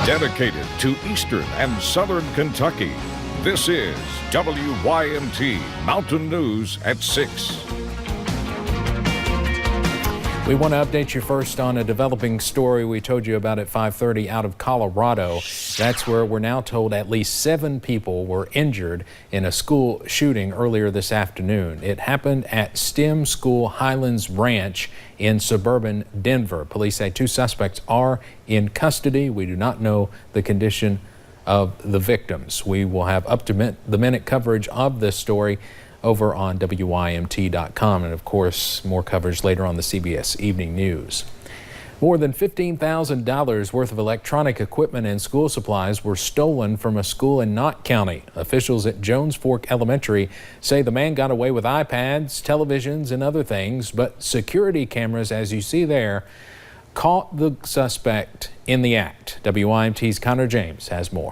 Dedicated to Eastern and Southern Kentucky, this is WYMT Mountain News at 6. We want to update you first on a developing story we told you about at 5:30 out of Colorado. That's where we're now told at least 7 people were injured in a school shooting earlier this afternoon. It happened at STEM School Highlands Ranch in suburban Denver. Police say 2 suspects are in custody. We do not know the condition of the victims. We will have up-to-the-minute coverage of this story over on WYMT.com, and of course more coverage later on the CBS Evening News. More than $15,000 worth of electronic equipment and school supplies were stolen from a school in Knott County. Officials at Jones Fork Elementary say the man got away with iPads, televisions, and other things, but security cameras, as you see there, caught the suspect in the act. WYMT's Connor James has more.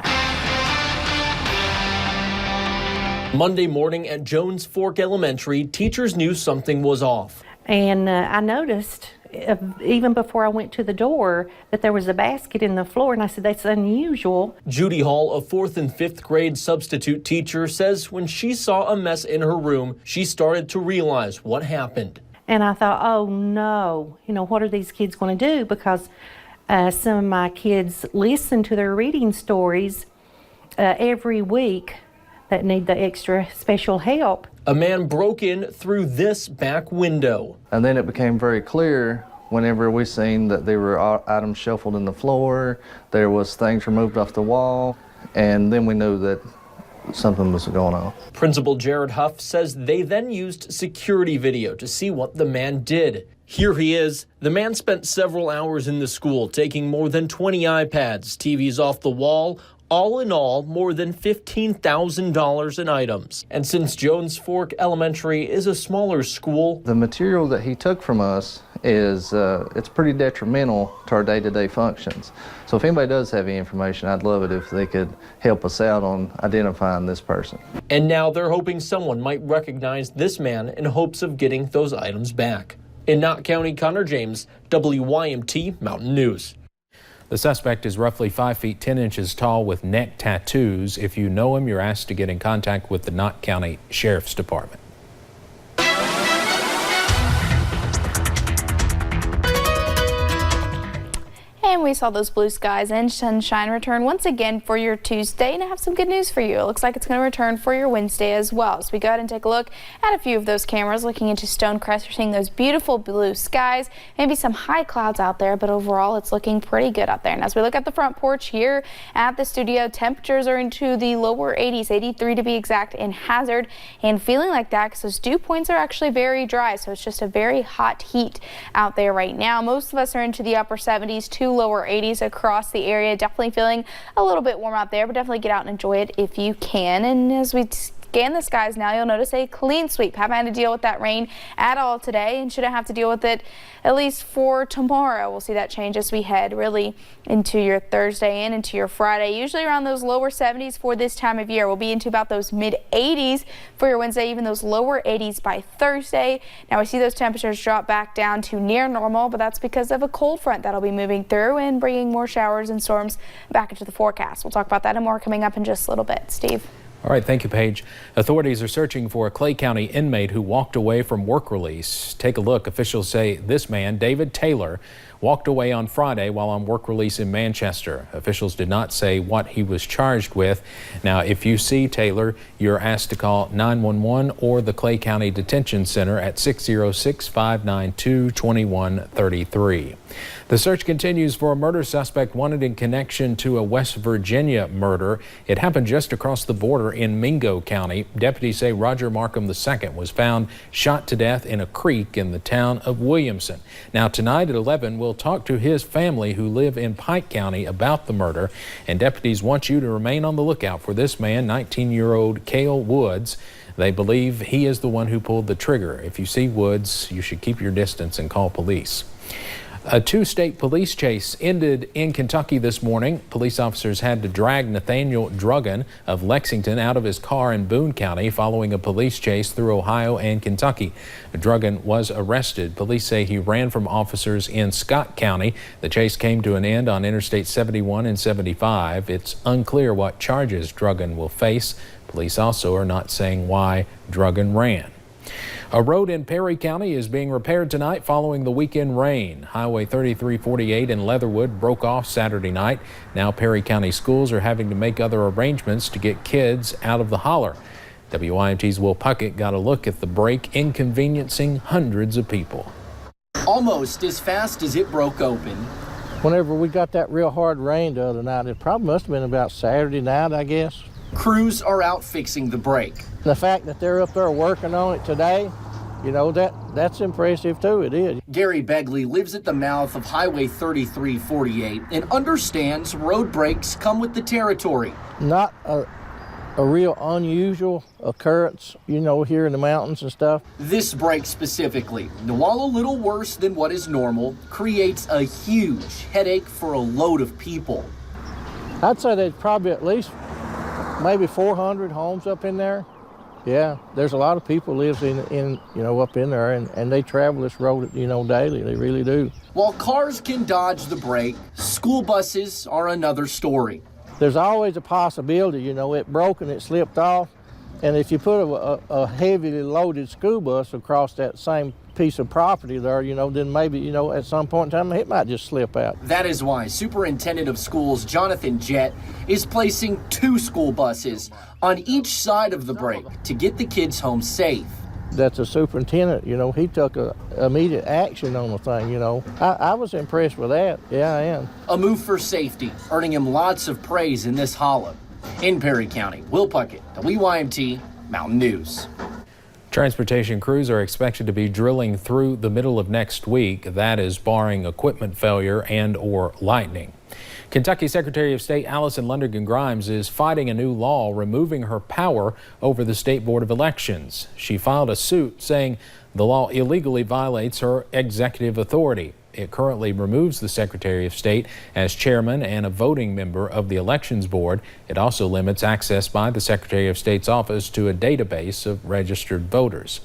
Monday morning at Jones Fork Elementary, teachers knew something was off. And I noticed, even before I went to the door, that there was a basket in the floor, and I said, that's unusual. Judy Hall, a 4th and 5th grade substitute teacher, says when she saw a mess in her room, she started to realize what happened. And I thought, oh no, what are these kids going to do? Because some of my kids listen to their reading stories every week that need the extra special help. A man broke in through this back window. And then it became very clear whenever we seen that there were items shuffled in the floor, there was things removed off the wall, and then we knew that something was going on. Principal Jared Huff says they then used security video to see what the man did. Here he is. The man spent several hours in the school, taking more than 20 iPads, TVs off the wall. All in all, more than $15,000 in items. And since Jones Fork Elementary is a smaller school, the material that he took from us is it's pretty detrimental to our day-to-day functions. So if anybody does have any information, I'd love it if they could help us out on identifying this person. And now they're hoping someone might recognize this man in hopes of getting those items back. In Knott County, Connor James, WYMT Mountain News. The suspect is roughly 5 feet 10 inches tall with neck tattoos. If you know him, you're asked to get in contact with the Knott County Sheriff's Department. And we saw those blue skies and sunshine return once again for your Tuesday, and I have some good news for you. It looks like it's going to return for your Wednesday as well. So we go ahead and take a look at a few of those cameras looking into Stonecrest. We're seeing those beautiful blue skies, maybe some high clouds out there, but overall it's looking pretty good out there. And as we look at the front porch here at the studio, temperatures are into the lower 80s, 83 to be exact in Hazard, and feeling like that because those dew points are actually very dry. So it's just a very hot heat out there right now. Most of us are into the upper 70s to lower 80s across the area. Definitely feeling a little bit warm out there, but definitely get out and enjoy it if you can. And as we scan the skies now, you'll notice a clean sweep. Haven't had to deal with that rain at all today and shouldn't have to deal with it at least for tomorrow. We'll see that change as we head really into your Thursday and into your Friday. Usually around those lower 70s for this time of year. We'll be into about those mid 80s for your Wednesday, even those lower 80s by Thursday. Now we see those temperatures drop back down to near normal, but that's because of a cold front that'll be moving through and bringing more showers and storms back into the forecast. We'll talk about that and more coming up in just a little bit. Steve. All right, thank you, Paige. Authorities are searching for a Clay County inmate who walked away from work release. Take a look. Officials say this man, David Taylor, walked away on Friday while on work release in Manchester. Officials did not say what he was charged with. Now, if you see Taylor, you're asked to call 911 or the Clay County Detention Center at 606-592-2133. The search continues for a murder suspect wanted in connection to a West Virginia murder. It happened just across the border in Mingo County. Deputies say Roger Markham II was found shot to death in a creek in the town of Williamson. Now tonight at 11, we'll talk to his family who live in Pike County about the murder, and deputies want you to remain on the lookout for this man, 19-year-old Cale Woods. They believe he is the one who pulled the trigger. If you see Woods, you should keep your distance and call police. A two-state police chase ended in Kentucky this morning. Police officers had to drag Nathaniel Druggan of Lexington out of his car in Boone County following a police chase through Ohio and Kentucky. Druggan was arrested. Police say he ran from officers in Scott County. The chase came to an end on Interstate 71 and 75. It's unclear what charges Druggan will face. Police also are not saying why Druggan ran. A road in Perry County is being repaired tonight following the weekend rain. Highway 3348 in Leatherwood broke off Saturday night. Now Perry County schools are having to make other arrangements to get kids out of the holler. WYMT's Will Puckett got a look at the break, inconveniencing hundreds of people. Almost as fast as it broke open. Whenever we got that real hard rain the other night, it probably must have been about Saturday night, I guess. Crews are out fixing the break. The fact that they're up there working on it today, you know, that's impressive too, it is. Gary Begley lives at the mouth of Highway 3348 and understands road breaks come with the territory. Not a real unusual occurrence, you know, here in the mountains and stuff. This break specifically, while a little worse than what is normal, creates a huge headache for a load of people. I'd say there's probably at least maybe 400 homes up in there. Yeah, there's a lot of people lives in you know, up in there, and they travel this road, you know, daily. They really do. While cars can dodge the break, school buses are another story. There's always a possibility, you know, it broke and it slipped off. And if you put a heavily loaded school bus across that same piece of property there, you know, then maybe, you know, at some point in time, it might just slip out. That is why Superintendent of Schools Jonathan Jett is placing 2 school buses on each side of the break to get the kids home safe. That's a superintendent, you know, he took immediate action on the thing, you know. I was impressed with that. Yeah, I am. A move for safety, earning him lots of praise in this hollow. In Perry County, Will Puckett, WYMT Mountain News. Transportation crews are expected to be drilling through the middle of next week. That is barring equipment failure and/or lightning. Kentucky Secretary of State Allison Lundergan Grimes is fighting a new law removing her power over the State Board of Elections. She filed a suit saying the law illegally violates her executive authority. It currently removes the Secretary of State as chairman and a voting member of the Elections Board. It also limits access by the Secretary of State's office to a database of registered voters.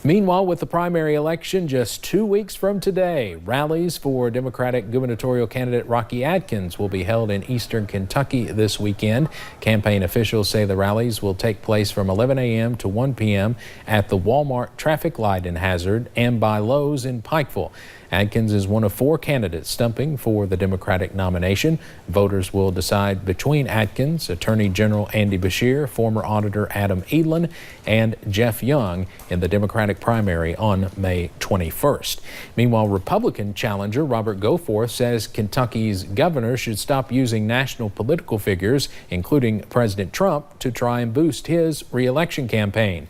Meanwhile, with the primary election just 2 weeks from today, rallies for Democratic gubernatorial candidate Rocky Adkins will be held in eastern Kentucky this weekend. Campaign officials say the rallies will take place from 11 a.m. to 1 p.m. at the Walmart traffic light in Hazard and by Lowe's in Pikeville. Adkins is one of 4 candidates stumping for the Democratic nomination. Voters will decide between Adkins, Attorney General Andy Beshear, former Auditor Adam Edlin, and Jeff Young in the Democratic primary on May 21st. Meanwhile, Republican challenger Robert Goforth says Kentucky's governor should stop using national political figures, including President Trump, to try and boost his re-election campaign.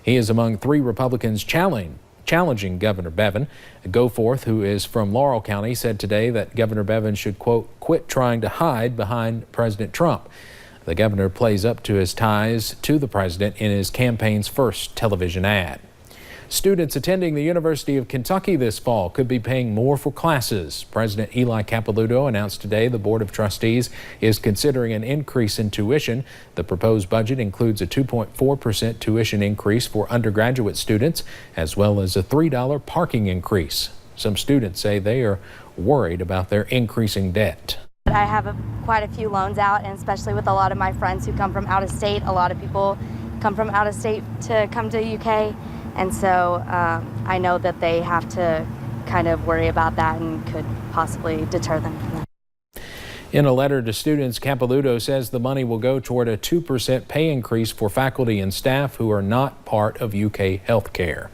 He is among 3 Republicans challenging Governor Bevin. Goforth, who is from Laurel County, said today that Governor Bevin should, quote, quit trying to hide behind President Trump. The governor plays up to his ties to the president in his campaign's first television ad. Students attending the University of Kentucky this fall could be paying more for classes. President Eli Capilouto announced today the Board of Trustees is considering an increase in tuition. The proposed budget includes a 2.4% tuition increase for undergraduate students, as well as a $3 parking increase. Some students say they are worried about their increasing debt. I have quite a few loans out, and especially with a lot of my friends who come from out of state. A lot of people come from out of state to come to UK. And so I know that they have to kind of worry about that and could possibly deter them from that. In a letter to students, Capilouto says the money will go toward a 2% pay increase for faculty and staff who are not part of UK healthcare.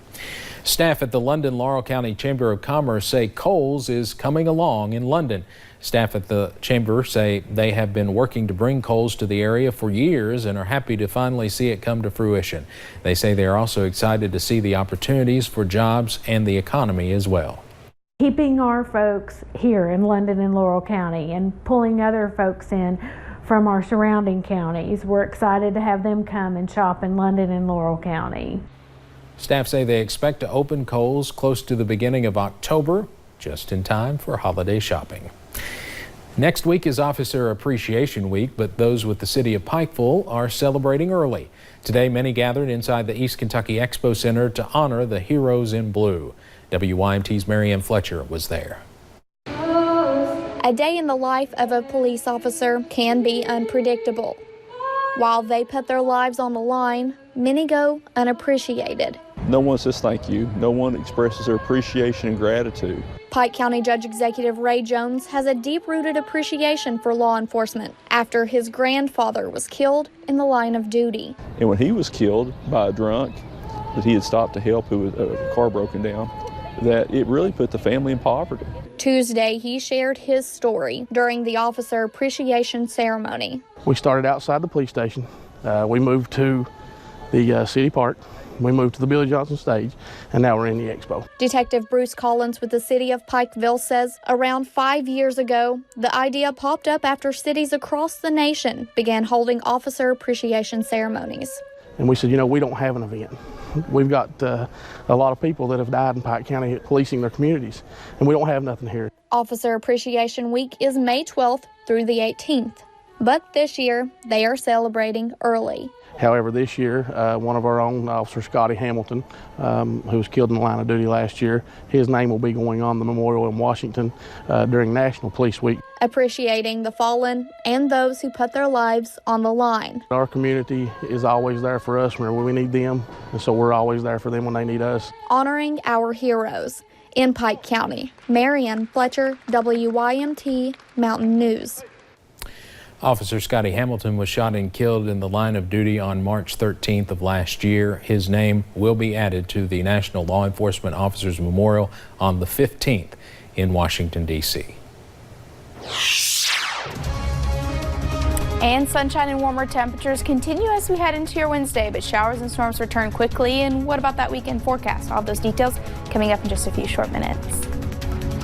Staff at the London Laurel County Chamber of Commerce say Kohl's is coming along in London. Staff at the chamber say they have been working to bring Kohl's to the area for years and are happy to finally see it come to fruition. They say they are also excited to see the opportunities for jobs and the economy as well. Keeping our folks here in London and Laurel County and pulling other folks in from our surrounding counties. We're excited to have them come and shop in London and Laurel County. Staff say they expect to open Kohl's close to the beginning of October. just in time for holiday shopping. Next week is Officer Appreciation Week, but those with the city of Pikeville are celebrating early. Today, many gathered inside the East Kentucky Expo Center to honor the heroes in blue. WYMT's Marianne Fletcher was there. A day in the life of a police officer can be unpredictable. While they put their lives on the line, many go unappreciated. No one says thank you. No one expresses their appreciation and gratitude. Pike County Judge Executive Ray Jones has a deep-rooted appreciation for law enforcement after his grandfather was killed in the line of duty. And when he was killed by a drunk that he had stopped to help, who was a car broken down, that it really put the family in poverty. Tuesday, he shared his story during the Officer Appreciation Ceremony. We started outside the police station. We moved to the city park. We moved to the Billy Johnson stage, and now we're in the expo. Detective Bruce Collins with the city of Pikeville says around 5 years ago, the idea popped up after cities across the nation began holding officer appreciation ceremonies. And we said, you know, we don't have an event. We've got a lot of people that have died in Pike County policing their communities, and we don't have nothing here. Officer Appreciation Week is May 12th through the 18th, but this year they are celebrating early. However, this year, one of our own, Officer Scotty Hamilton, who was killed in the line of duty last year, his name will be going on the memorial in Washington during National Police Week. Appreciating the fallen and those who put their lives on the line. Our community is always there for us whenever we need them, and so we're always there for them when they need us. Honoring our heroes in Pike County. Marianne Fletcher, WYMT Mountain News. Officer Scotty Hamilton was shot and killed in the line of duty on March 13th of last year. His name will be added to the National Law Enforcement Officers Memorial on the 15th in Washington, D.C. And sunshine and warmer temperatures continue as we head into your Wednesday, but showers and storms return quickly. And what about that weekend forecast? All those details coming up in just a few short minutes.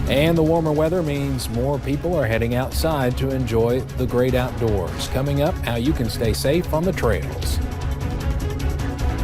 And the warmer weather means more people are heading outside to enjoy the great outdoors. Coming up, how you can stay safe on the trails.